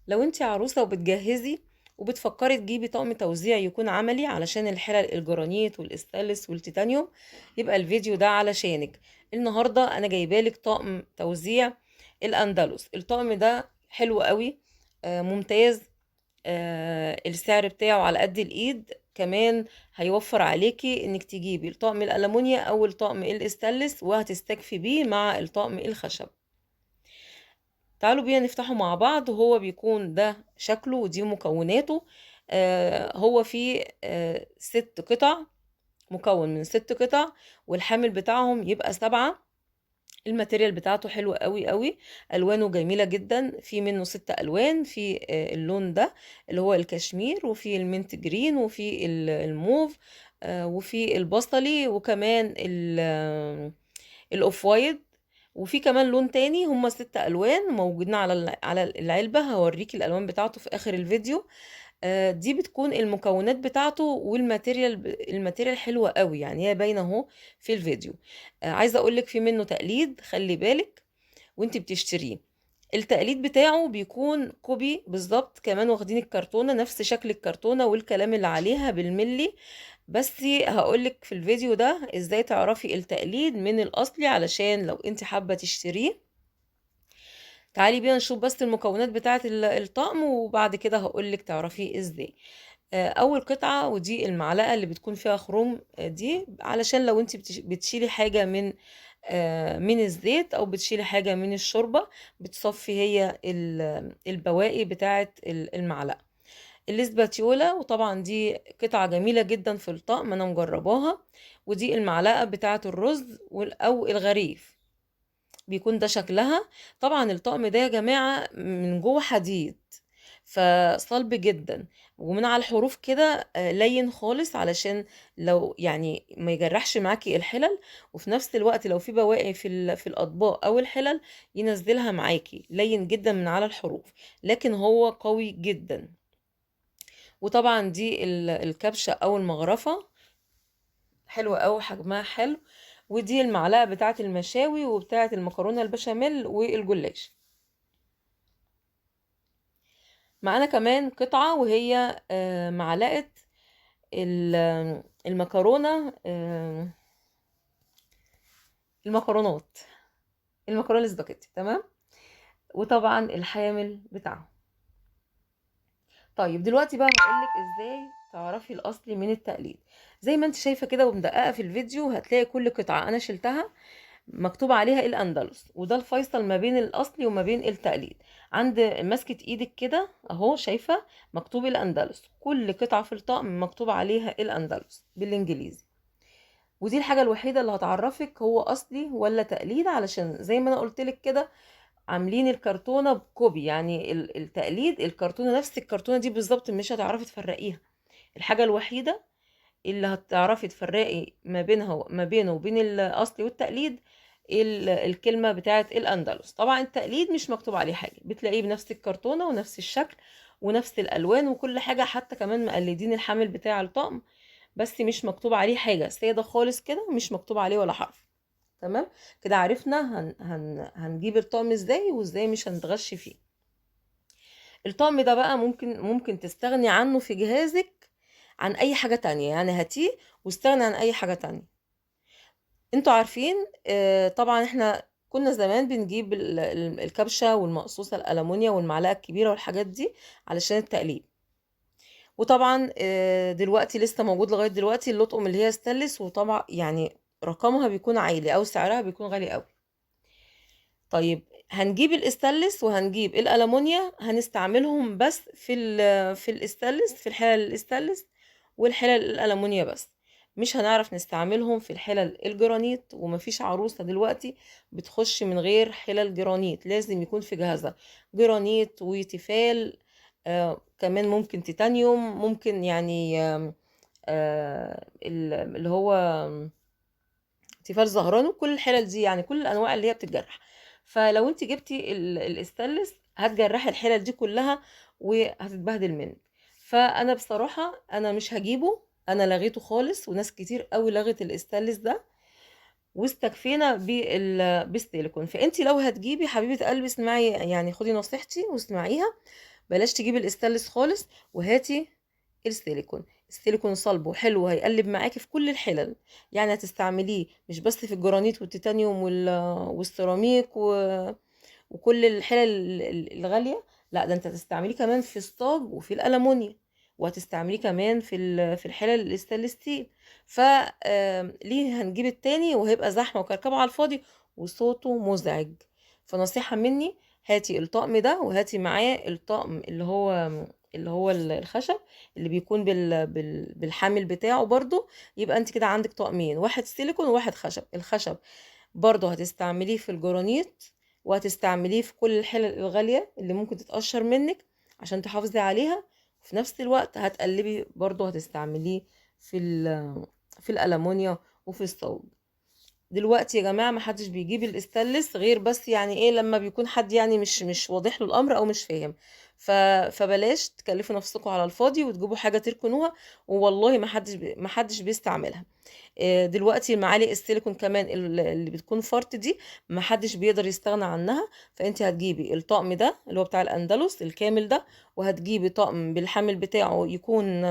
لو انت عروسة وبتجهزي وبتفكري تجيبي طقم توزيع يكون عملي علشان الحلل الجرانيت والاستانلس والتيتانيوم، يبقى الفيديو ده علشانك. النهاردة انا جايبالك طقم توزيع الاندلس. الطقم ده حلو قوي، ممتاز. السعر بتاعه على قد الايد، كمان هيوفر عليكي انك تجيبي الطقم الالمونيا او الطقم الاستانلس وهتستكفي بيه مع الطقم الخشب. تعالوا بينا نفتحه مع بعض. وهو بيكون ده شكله ودي مكوناته. هو فيه 6 قطع، مكون من 6 قطع، والحامل بتاعهم يبقى 7. الماتيريال بتاعته حلوة قوي قوي، الوانه جميلة جدا. في منه 6 الوان، في اللون ده اللي هو الكشمير، وفي المنت جرين، وفي الموف، وفي البصلي، وكمان الاوف وايت. وفي كمان لون تاني. هما 6 الوان موجودين على العلبة. هوريكي الالوان بتاعته في اخر الفيديو. دي بتكون المكونات بتاعته، والماتيريال حلوة قوي، يعني هي باينة اهو في الفيديو. عايزة اقولك في منه تقليد، خلي بالك وانت بتشتريه. التقليد بتاعه بيكون كوبي بالظبط، كمان واخدين الكرتونة نفس شكل الكرتونة والكلام اللي عليها بالملي. بس هقولك في الفيديو ده ازاي تعرفي التقليد من الاصلي، علشان لو انت حابة تشتريه. تعالي بينا نشوف بس المكونات بتاعة الطقم، وبعد كده هقولك تعرفيه ازاي. اول قطعة ودي المعلقة اللي بتكون فيها خروم، دي علشان لو انت بتشيلي حاجة من الزيت، او بتشيلي حاجة من الشوربة، بتصفي هي البواقي بتاعة المعلقة. الاسباتيولا، وطبعا دي قطعة جميلة جدا في الطقم انا مجرباها. ودي المعلقة بتاعة الرز او الغريف، بيكون ده شكلها. طبعا الطقم ده يا جماعة من جوه حديد، فصلب جدا، ومن على الحروف كده لين خالص، علشان لو يعني ما يجرحش معاكي الحلل. وفي نفس الوقت لو في بواقي في الاطباق او الحلل، ينزلها معاكي لين جدا من على الحروف، لكن هو قوي جدا. وطبعا دي الكبشة او المغرفة، حلوة قوي، حجمها حلو. ودي المعلقة بتاعة المشاوي وبتاعة المكرونة البشاميل والجلاش. معانا كمان قطعة، وهي معلقة المكرونة، المكرونات، المكرونة السباكيتي، تمام. وطبعا الحامل بتاعه. طيب دلوقتي بقى هقولك ازاي تعرفي الاصلي من التقليد. زي ما انت شايفة كده ومدققة في الفيديو، هتلاقي كل قطعة انا شلتها مكتوب عليها الاندلس، وده الفيصل ما بين الاصلي وما بين التقليد. عند مسكة ايدك كده اهو، شايفة مكتوب الاندلس، كل قطعة في الطقم مكتوب عليها الاندلس بالانجليزي. ودي الحاجة الوحيدة اللي هتعرفك هو اصلي ولا تقليد، علشان زي ما انا قلتلك كده، عاملين الكرتونة بكوبي. يعني التقليد الكرتونة نفس الكرتونة دي بالظبط، مش هتعرفي تفرقيها. الحاجة الوحيدة اللي هتعرفي تفرقي ما بينه وبين الاصلي والتقليد، الكلمه بتاعت الاندلس. طبعا التقليد مش مكتوب عليه حاجه، بتلاقيه بنفس الكرتونه ونفس الشكل ونفس الالوان وكل حاجه، حتى كمان مقلدين الحامل بتاع الطقم، بس مش مكتوب عليه حاجه، ساده خالص كده، مش مكتوب عليه ولا حرف. تمام. كده عرفنا هنجيب الطقم ازاي، وازاي مش هنتغش فيه. الطقم ده بقى ممكن تستغني عنه في جهازك عن اي حاجة تانية، يعني هاتيه واستغني عن اي حاجة تانية. انتوا عارفين طبعا احنا كنا زمان بنجيب الكبشة والمقصوصة الألمونيا والمعلقة الكبيرة والحاجات دي علشان التقليب. وطبعا دلوقتي لسه موجود لغاية دلوقتي اللطقم اللي هي ستانلس، وطبعا يعني رقمها بيكون عالي او سعرها بيكون غالي قوي. طيب هنجيب الاستانلس وهنجيب الألمونيا، هنستعملهم بس في الاستانلس، في الحلل الاستانلس والحلل الألمونيا بس. مش هنعرف نستعملهم في الحلل الجرانيت، ومفيش عروسة دلوقتي بتخش من غير حلل جرانيت، لازم يكون في جهازها جرانيت وتيفال. كمان ممكن تيتانيوم، ممكن يعني اللي هو تيفال زهران، وكل الحلل دي يعني كل الانواع اللي هي بتتجرح. فلو انت جبتي الاستانلس هتجرحي الحلل دي كلها وهتتبهدل منك. فانا بصراحه انا مش هجيبه، انا لغيته خالص، وناس كتير قوي لغت الاستانلس ده، واستكفينا بالسيليكون. فانت لو هتجيبي حبيبه قلبي اسمعي، يعني خدي نصيحتي واسمعيها، بلاش تجيبي الاستانلس خالص، وهاتي السيليكون. السيليكون صلب وحلو، هيقلب معاكي في كل الحلل. يعني هتستعمليه مش بس في الجرانيت والتيتانيوم والسيراميك وكل الحلل الغالية، لا ده انت هتستعمليه كمان في الصاج وفي الألمونيا، وهتستعمليه كمان في الحلل الستانلس ستيل. ف ليه هنجيب التاني وهيبقى زحمة وكركبة على الفاضي وصوته مزعج؟ فنصيحة مني، هاتي الطقم ده وهاتي معاه الطقم اللي هو الخشب اللي بيكون بالحامل بتاعه برضو. يبقى انت كده عندك طقمين، واحد سيليكون وواحد خشب. الخشب برضو هتستعمليه في الجرانيت، وهتستعمليه في كل الحلل الغالية اللي ممكن تتقشر منك عشان تحافظي عليها. وفي نفس الوقت هتقلبي برضو هتستعمليه في الألمونيا وفي الصوب. دلوقتي يا جماعة ما حدش بيجيب الاستانلس غير بس يعني ايه لما بيكون حد يعني مش واضح له الامر او مش فاهم. فبلاش تكلفوا نفسكم على الفاضي وتجيبوا حاجة تركنوها، والله ما حدش بيستعملها. دلوقتي معالق السيليكون كمان اللي بتكون فرط دي ما حدش بيقدر يستغنى عنها. فانت هتجيبي الطقم ده اللي هو بتاع الاندلس الكامل ده، وهتجيبي طقم بالحامل بتاعه يكون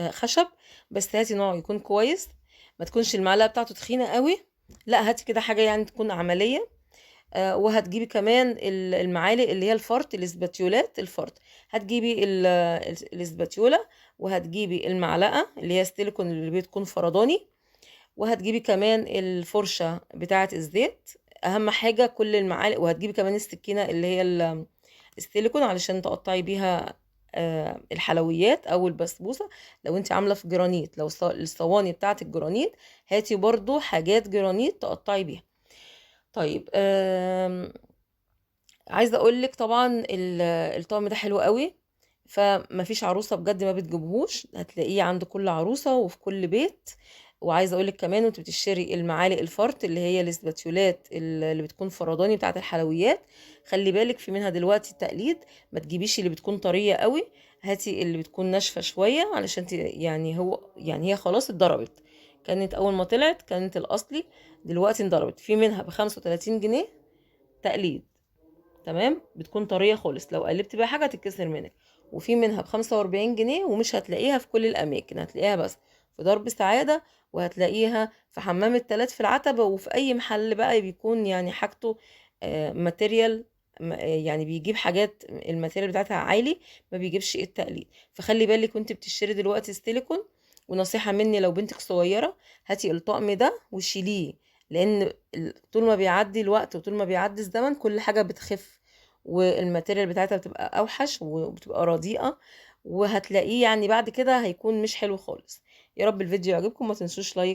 خشب، بس هاتي نوع يكون كويس، ما تكونش المعلقه بتاعته تخينه قوي، لا هاتي كده حاجه يعني تكون عمليه. وهتجيبي كمان المعالق اللي هي الفرط، الاسباتيولات الفرط. هتجيبي الاسباتيولا، وهتجيبي المعلقه اللي هي ستيليكون اللي بتكون فرداني، وهتجيبي كمان الفرشه بتاعه الزيت. اهم حاجه كل المعالق، وهتجيبي كمان السكينه اللي هي السيليكون علشان تقطعي بيها الحلويات او البسبوسه. لو انت عامله في جرانيت، لو الصواني بتاعه الجرانيت، هاتي برضو حاجات جرانيت تقطعي بيها. طيب عايزه اقول لك طبعا الطقم ده حلو قوي، فمفيش عروسه بجد ما بتجيبهوش، هتلاقيه عند كل عروسه وفي كل بيت. وعايزه اقول لك كمان وانت بتشتري المعالق الفرط اللي هي الاسباتيولات اللي بتكون فرداني بتاعه الحلويات، خلي بالك في منها دلوقتي تقليد. ما تجيبيش اللي بتكون طريه قوي، هاتي اللي بتكون ناشفه شويه علشان يعني هي خلاص اتضربت. كانت اول ما طلعت كانت الاصلي، دلوقتي انضربت. في منها ب35 جنيه تقليد، تمام، بتكون طريه خالص، لو قلبت بيها حاجه تتكسر منك. وفي منها ب45 جنيه، ومش هتلاقيها في كل الاماكن، هتلاقيها بس في درب سعاده، وهتلاقيها في حمام التلات في العتبه، وفي اي محل بقى بيكون يعني حاجته ماتيريال، يعني بيجيب حاجات الماتيريال بتاعتها عالي، ما بيجيبش التقليد. فخلي بالك وانت بتشتري دلوقتي ستيليكون. ونصيحه مني لو بنتك صغيره، هاتي الطقم ده وشيليه، لان طول ما بيعدي الوقت وطول ما بيعدي الزمن كل حاجة بتخف، والماتيريال بتاعتها بتبقى اوحش وبتبقى رديئة، وهتلاقيه يعني بعد كده هيكون مش حلو خالص. يا رب الفيديو يعجبكم، ما تنسوش لايك